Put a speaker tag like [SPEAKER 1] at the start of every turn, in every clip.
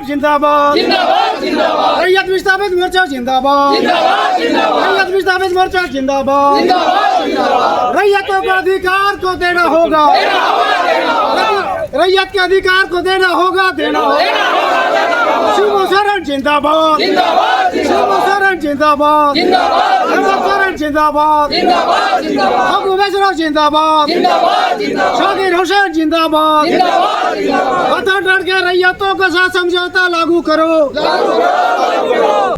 [SPEAKER 1] जिंदाबाद रैयत विस्थापित मोर्चा जिंदाबाद रैयत विस्थापित मोर्चा जिंदाबाद रैयतों के अधिकार को देना होगा रैयत के अधिकार को देना होगा शिव शरण जिंदाबाद शिव शरण जिंदाबाद हेमंत शरण जिंदाबाद उमेश राव जिंदाबाद शाकिर हुसैन जिंदाबाद बंधन के रैयतों के साथ समझौता लागू करो।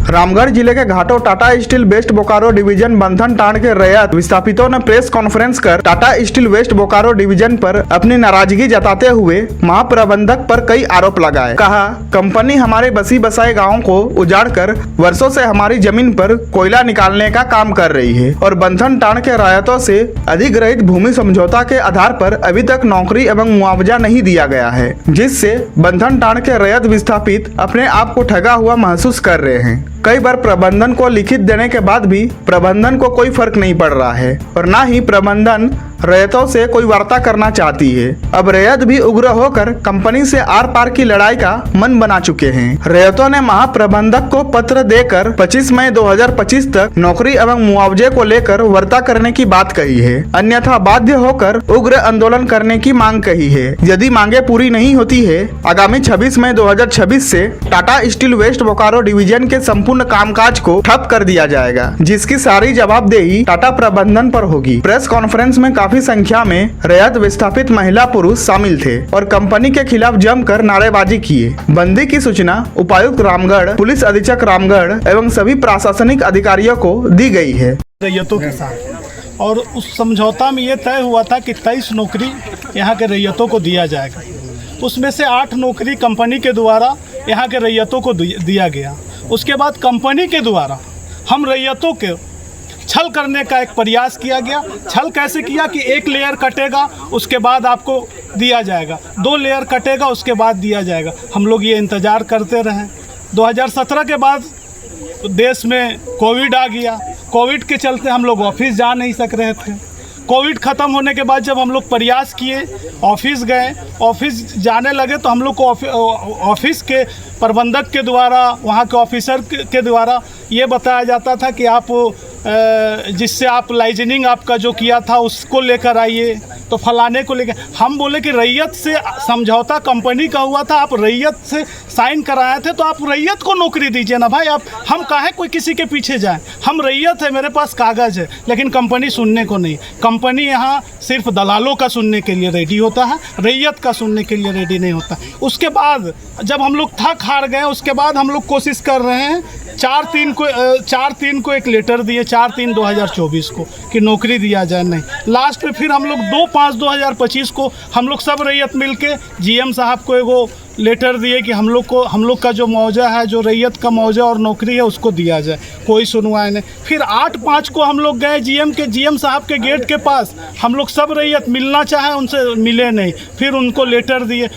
[SPEAKER 2] रामगढ़ जिले के घाटों Tata Steel West Bokaro Division Bandhan Tand के रैयत विस्थापितों ने प्रेस कॉन्फ्रेंस कर Tata Steel West Bokaro Division पर अपनी नाराजगी जताते हुए महाप्रबंधक पर कई आरोप लगाए। कहा, कंपनी हमारे बसी बसाए गाँव को उजाड़कर वर्षों से हमारी जमीन पर कोयला निकालने का काम कर रही है और बंधन टांड के रैयतों से अधिग्रहित भूमि समझौता के आधार पर अभी तक नौकरी एवं मुआवजा नहीं दिया गया है, जिससे बंधन टांड के रैयत विस्थापित अपने आप को ठगा हुआ महसूस कर रहे हैं। कई बार प्रबंधन को लिखित देने के बाद भी प्रबंधन को कोई फर्क नहीं पड़ रहा है और न ही प्रबंधन रैयतों से कोई वार्ता करना चाहती है। अब रैयत भी उग्र होकर कंपनी से आर पार की लड़ाई का मन बना चुके हैं। रैयतों ने महाप्रबंधक को पत्र देकर 25 मई 2025 तक नौकरी एवं मुआवजे को लेकर वार्ता करने की बात कही है, अन्यथा बाध्य होकर उग्र आंदोलन करने की मांग कही है। यदि मांगे पूरी नहीं होती है, आगामी 26 मई 2026 से Tata Steel West Bokaro Division के संपूर्ण कामकाज को ठप कर दिया जाएगा, जिसकी सारी जवाबदेही टाटा प्रबंधन पर होगी। प्रेस कॉन्फ्रेंस में काफी संख्या में रैयत विस्थापित महिला पुरुष शामिल थे और कंपनी के खिलाफ जमकर नारेबाजी किए। बंदी की सूचना उपायुक्त रामगढ़, पुलिस अधीक्षक रामगढ़ एवं सभी प्रशासनिक अधिकारियों को दी गई है।
[SPEAKER 3] रैयतों के साथ और उस समझौता में ये तय हुआ था कि 23 नौकरी यहाँ के रैयतों को दिया जाएगा। उसमें से 8 नौकरी कंपनी के द्वारा यहाँ के रैयतों को दिया गया। उसके बाद कंपनी के द्वारा हम रैयतों के छल करने का एक प्रयास किया गया। छल कैसे किया कि 1 लेयर कटेगा उसके बाद आपको दिया जाएगा, 2 लेयर कटेगा उसके बाद दिया जाएगा। हम लोग ये इंतज़ार करते रहे। 2017 के बाद देश में कोविड आ गया। कोविड के चलते हम लोग ऑफिस जा नहीं सक रहे थे। कोविड ख़त्म होने के बाद जब हम लोग प्रयास किए, ऑफिस गए, ऑफिस जाने लगे तो हम लोग को ऑफिस के प्रबंधक के द्वारा, वहाँ के ऑफिसर के द्वारा ये बताया जाता था कि आप जिससे आप लाइजनिंग आपका जो किया था उसको लेकर आइए, तो फलाने को लेकर। हम बोले कि रैयत से समझौता कंपनी का हुआ था, आप रैयत से साइन कराए थे तो आप रैयत को नौकरी दीजिए ना भाई। आप हम काहे कोई किसी के पीछे जाएं। हम रैयत है, मेरे पास कागज़ है, लेकिन कंपनी सुनने को नहीं। कंपनी यहाँ सिर्फ दलालों का सुनने के लिए रेडी होता है, रैयत का सुनने के लिए रेडी नहीं होता। उसके बाद जब हम लोग थक हार गए, उसके बाद हम लोग कोशिश कर रहे हैं 4/3 को एक लेटर दिए, 4/3/2024 को कि नौकरी दिया जाए। नहीं, लास्ट में फिर हम लोग 2/5/2025 को हम लोग सब रैयत मिलके जीएम साहब को एगो लेटर दिए कि हम लोग का जो मुआवजा है, जो रैयत का मुआवजा और नौकरी है उसको दिया जाए। कोई सुनवाई नहीं। फिर 8/5 को हम लोग गए जीएम साहब के गेट के पास। हम लोग सब रैयत मिलना चाहे, उनसे मिले नहीं। फिर उनको लेटर दिए,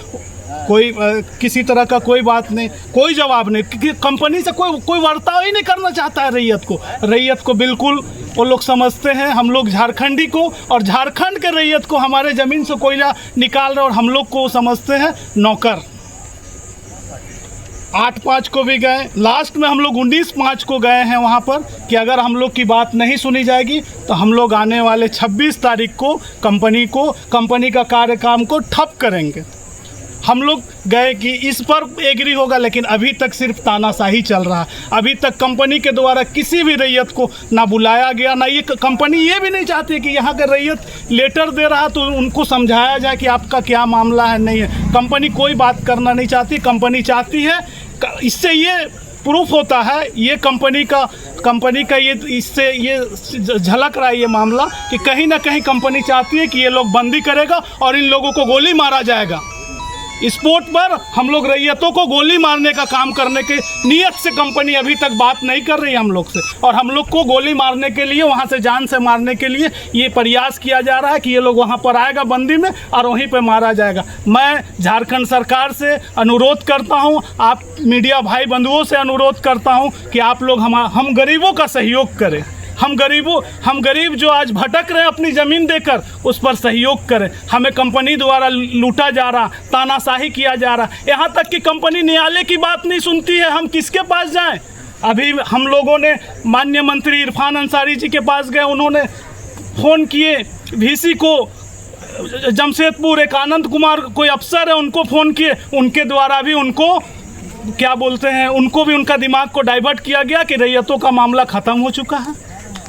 [SPEAKER 3] कोई किसी तरह का कोई बात नहीं, कोई जवाब नहीं। कंपनी से कोई वार्ता ही नहीं करना चाहता है रैयत को बिल्कुल वो लोग समझते हैं हम लोग झारखंडी को, और झारखंड के रैयत को हमारे ज़मीन से कोयला निकाल रहे और हम लोग को समझते हैं नौकर। 8/5 को भी गए। लास्ट में हम लोग 19/5 को गए हैं वहाँ पर कि अगर हम लोग की बात नहीं सुनी जाएगी तो हम लोग आने वाले 26 तारीख को कंपनी का कार्यक्रम को ठप करेंगे। हम लोग गए कि इस पर एग्री होगा, लेकिन अभी तक सिर्फ तानाशाही चल रहा है। अभी तक कंपनी के द्वारा किसी भी रैयत को ना बुलाया गया, ना ये कंपनी ये भी नहीं चाहती कि यहाँ के रैयत लेटर दे रहा तो उनको समझाया जाए कि आपका क्या मामला है। नहीं है, कंपनी कोई बात करना नहीं चाहती। कंपनी चाहती है, इससे ये प्रूफ होता है, ये कंपनी का ये इससे ये झलक रहा है ये मामला कि कहीं ना कहीं कंपनी चाहती है कि ये लोग बंदी करेगा और इन लोगों को गोली मारा जाएगा। स्पोर्ट पर हम लोग रैयतों को गोली मारने का काम करने के नियत से कंपनी अभी तक बात नहीं कर रही है हम लोग से, और हम लोग को गोली मारने के लिए, वहाँ से जान से मारने के लिए ये प्रयास किया जा रहा है कि ये लोग वहाँ पर आएगा बंदी में और वहीं पे मारा जाएगा। मैं झारखंड सरकार से अनुरोध करता हूँ, आप मीडिया भाई बंधुओं से अनुरोध करता हूँ कि आप लोग हम गरीबों का सहयोग करें। हम गरीब जो आज भटक रहे हैं अपनी ज़मीन देकर, उस पर सहयोग करें। हमें कंपनी द्वारा लूटा जा रहा, तानाशाही किया जा रहा, यहाँ तक कि कंपनी न्यायालय की बात नहीं सुनती है। हम किसके पास जाएं? अभी हम लोगों ने माननीय मंत्री इरफान अंसारी जी के पास गए, उन्होंने फ़ोन किए वीसी को, जमशेदपुर एक आनंद कुमार कोई अफसर है उनको फ़ोन किए, उनके द्वारा भी उनको क्या बोलते हैं, उनको भी उनका दिमाग को डाइवर्ट किया गया कि रैयतों का मामला ख़त्म हो चुका है।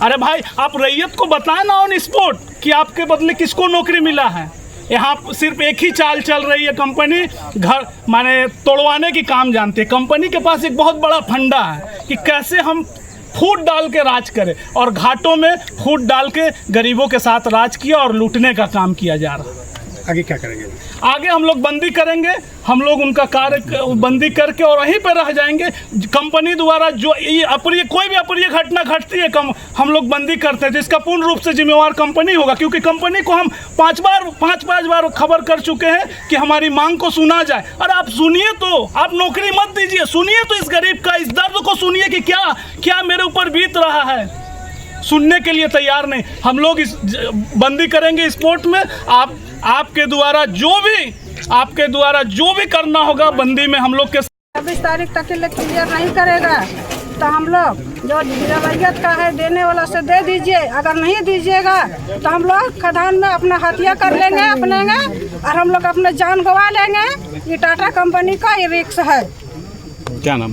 [SPEAKER 3] अरे भाई, आप रैयत को बताएं ना ऑन स्पॉट कि आपके बदले किसको नौकरी मिला है। यहाँ सिर्फ एक ही चाल चल रही है, कंपनी घर माने तोड़वाने की काम जानती है। कंपनी के पास एक बहुत बड़ा फंडा है कि कैसे हम फूट डाल के राज करें, और घाटों में फूट डाल के गरीबों के साथ राज किया और लूटने का काम किया जा रहा है।
[SPEAKER 1] आगे क्या करेंगे?
[SPEAKER 3] आगे हम लोग बंदी करेंगे, हम लोग उनका कार्य बंदी करके और वहीं पर रह जाएंगे। कंपनी द्वारा जो ये अप्रिय कोई भी अप्रिय घटना घटती है हम लोग बंदी करते हैं, जिसका पूर्ण रूप से जिम्मेवार कंपनी होगा, क्योंकि कंपनी को हम पाँच बार खबर कर चुके हैं कि हमारी मांग को सुना जाए। अरे आप सुनिए तो, आप नौकरी मत दीजिए, सुनिए तो इस गरीब का, इस दर्द को सुनिए कि क्या मेरे ऊपर बीत रहा है। सुनने के लिए तैयार नहीं। हम लोग इस बंदी करेंगे स्पोर्ट में। आपके द्वारा जो भी करना होगा बंदी में हम लोग के
[SPEAKER 4] 26 तारीख तक के लिए क्लियर नहीं करेगा तो हम लोग जो रवैयत का है देने वाला से दे दीजिए, अगर नहीं दीजिएगा तो हम लोग खदान में अपना हत्या कर लेंगे और हम लोग अपने जान गंवा लेंगे। ये टाटा कंपनी का ये रिस्क है।
[SPEAKER 3] क्या नाम?